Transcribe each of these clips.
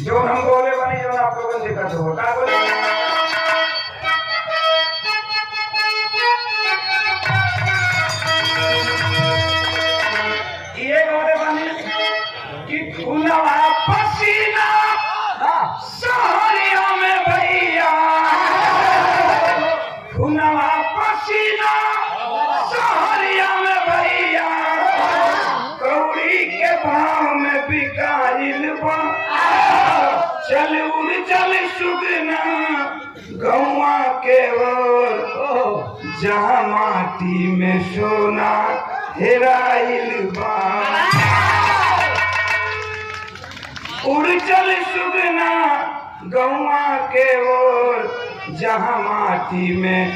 जो हम बोले बनी जो आप लोगों से दिक्कत हो का बोले ये बोले बनी कि खुलवा पसीना सहरिया में भैया खुलवा पसीना सहरिया में भैया कौड़ी के भाव में बिकाइल बा चल उड़ चल सुगना गौवा के ओर जहाँ माटी में सोना हेराइल बा उड़ चल सुगना गौवा के ओर जहाँ माटी में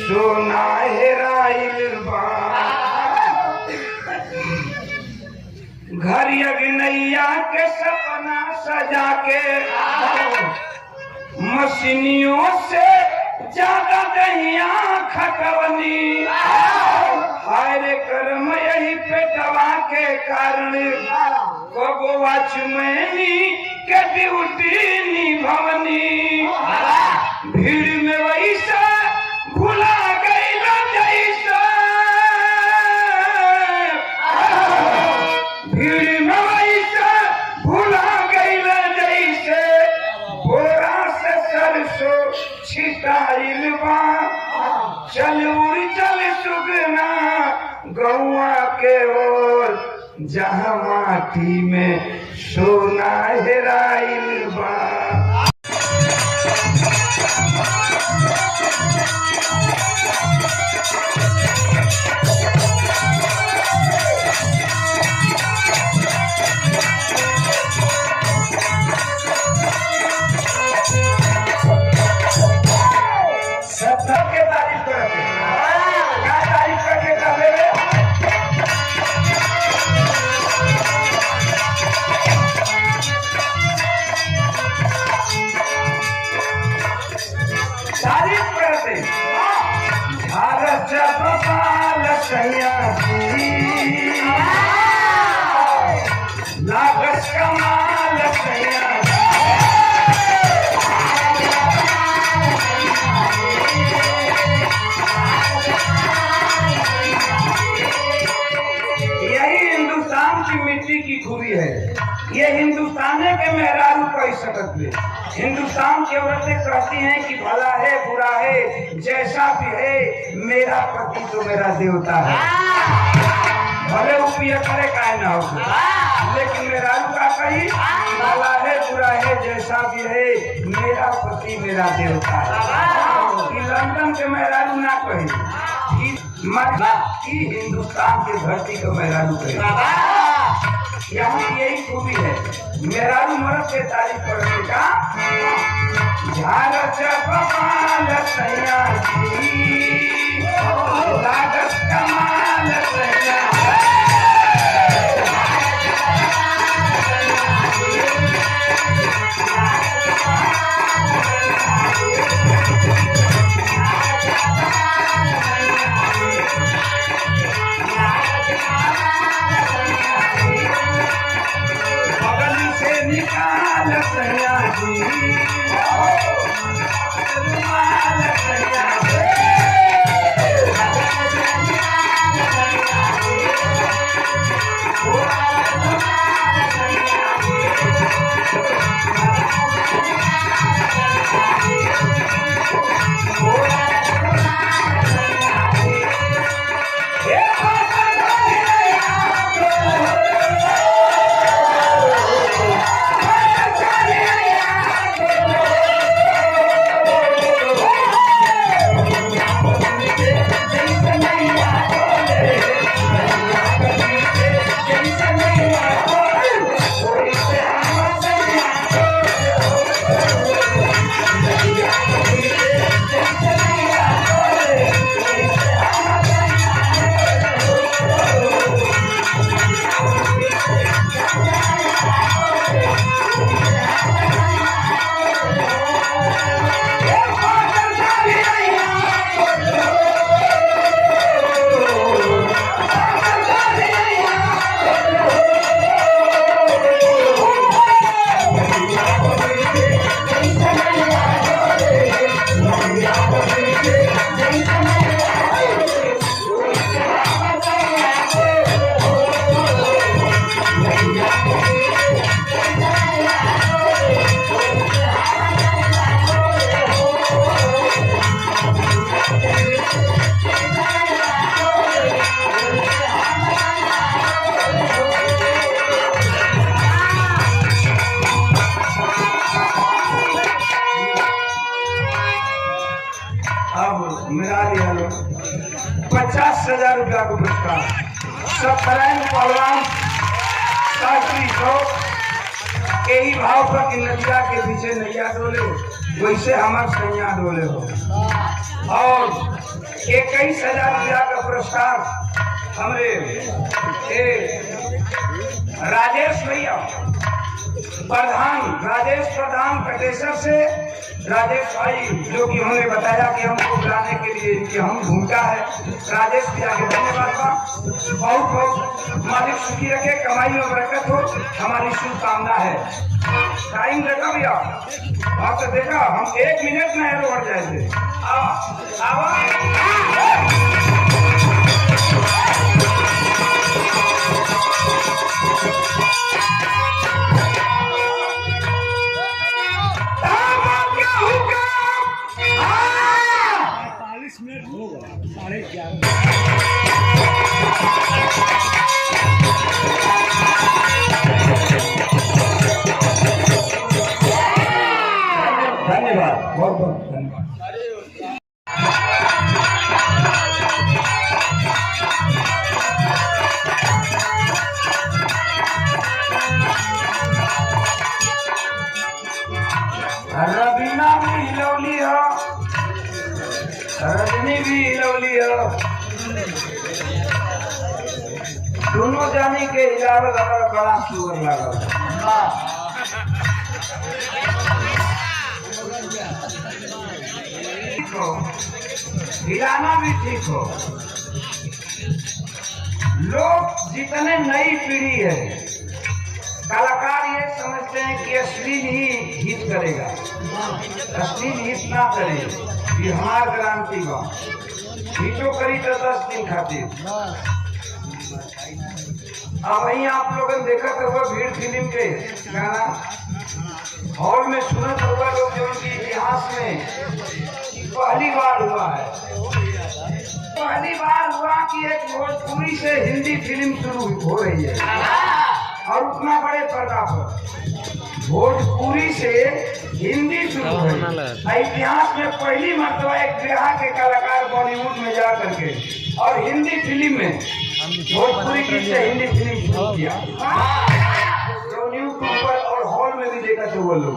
सोना हेराइल बा घर यज्ञनैया के सपना सजा के मशीनियों से ज्यादा दहिया खटवनी हाय रे कर्म यही पेटवा के कारण कबो वाचमैनी के ड्यूटी निभवनी भीड़ में वैसा भुला गई जैसा भीड़ में वैसा भुला गई जैसे बोरा से सरसों छिटाइल बा चल उड़ चल सुगना गौवा के ओर जहाँ माटी में सोना हेराइल बा सबके तारीफ करते क्या तारीफ करके कर ले तारीफ करते भारत जब बाल सैया लागस कमाल सैया मिट्टी की खूबी है ये हिंदुस्तान के मेहरारू कह सकते हिंदुस्तान की औरतें कहती हैं कि भला है बुरा है जैसा भी है मेरा पति तो मेरा देवता है भले उपयोग करे का ना हो लेकिन मेहरारू का कही भला है बुरा है जैसा भी है मेरा पति मेरा देवता है कि लंदन के मेहरारू ना कही कि हिंदुस्तान की धरती को मेहरारू कही यहाँ की यही खूबी है मेहरारू मर्द के तारीफ करने का झारस बबाल सैया लागस कमाल सैया निकाल सैया जी रुमाल सैया मिला लिया लोग 50,000 रुपया को पुरस्कार। सब तरह पहलवान के ही भाव पर कि नदिया के पीछे नैया डोले वैसे हमारे सैया डोले हो। और 21,000 रुपया का पुरस्कार हमारे राजेश भैया राजेश प्रधान कटेसर से राजेश भाई, जो कि उन्होंने बताया कि हमको बुलाने के लिए कि हम भूमिका है। राजेश भैया के धन्यवाद बा। बहुत बहुत मालिक सुखी रखे, कमाई में बरकत हो, हमारी शुभकामना है। टाइम देखा भैया, आप तो देखा हम 1 मिनट में एरो बढ़ जाए थे। धन्यवाद, बहुत बहुत धन्यवाद। रवीना भी हिलौली हो, रजनी भी हिलौली हो, दोनों जानी के हिलावल हमारा बड़ा सुगर लागल। हिलाना भी ठीक हो। लोग जितने नई पीढ़ी है, कलाकार ये समझते हैं कि अश्लील ही हिट करेगा, अश्लील हिट ना करे, ये हमार गारंटी बा। हिटो करी तो 10 दिन खातिर। अब वही आप लोगों ने देखा था भीड़ फिल्म के गाना हॉल में सुनत हुआ लोग, जो उनके इतिहास में पहली बार हुआ है। पहली बार हुआ कि एक भोजपुरी से हिंदी फिल्म शुरू हो रही है, और उतना बड़े पर्दा पर भोजपुरी से हिंदी शुरू हो रही है। इतिहास में पहली मर्तबा एक बिहार के कलाकार बॉलीवुड में जा करके और हिंदी फिल्म में भोजपुरी की से हिंदी फिल्म शुरू किया। जो यूट्यूब पर और हॉल में भी देखा थे वो लोग,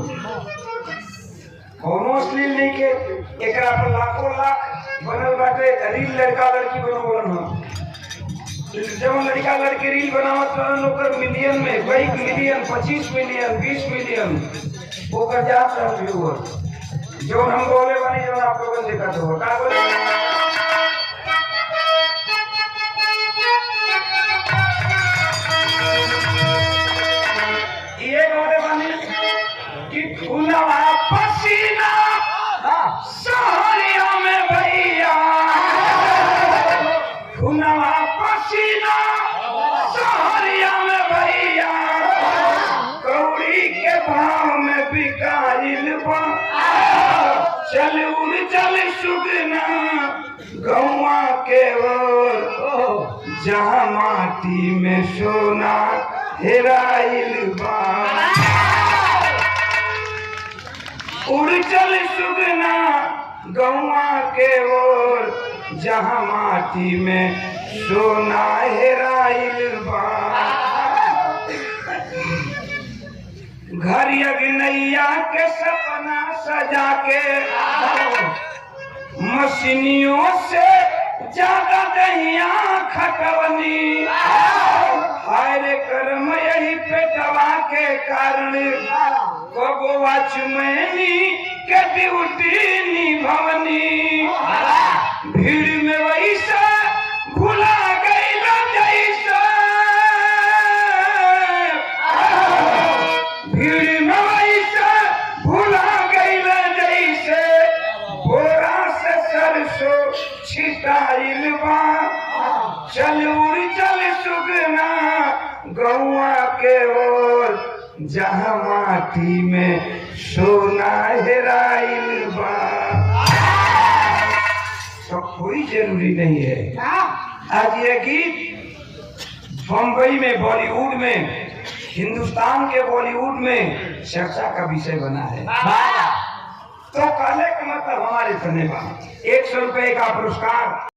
कोनो अश्लील नहीं के, एकरा पर लाखों लाख बनल बाटे। रील लड़का लड़की बनोलन हो, जब लड़का लड़की रील बनावत रहन ओकर मिलियन में 1 मिलियन 25 मिलियन 20 मिलियन ओकर जात रहल व्यूअर। जो हम बोले बानी, जो आप लोगों ने देखा तो का बोले ये बोले बानी कि खुला पसीना सहरिया में भैया, खुला पसीना सहरिया में भैया, कौड़ी के भाव में बिकाइल बा। चल उड़ चल सुगना गौवा के ओर, जहाँ माटी में सोना हेराइल बा। उड़ चल सुगना गौवा के ओर, जहाँ माटी में सोना हेराइल बा। घर अग्नैया के सपना सजा के, मशीनियों से ज्यादा दहिया खटवनी। हाय रे कर्म यही पेटवा के कारण, कबो वॉचमैनी के ड्यूटी निभवनी। भीड़ में वैसा भुला गईला जैसा, भीड़ में वैसा भुला गईला जैसे, बोरा से सरसों छिटाइल बा। चल उड़ चल सुगना गौवा के ओर, जहाँ माटी में सोना हेराइल बा। तो कोई जरूरी नहीं है। आज ये गीत बम्बई में, बॉलीवुड में, हिंदुस्तान के बॉलीवुड में चर्चा का विषय बना है। तो कहने का मतलब हमारे धन्यवाद। 100 रुपए का पुरस्कार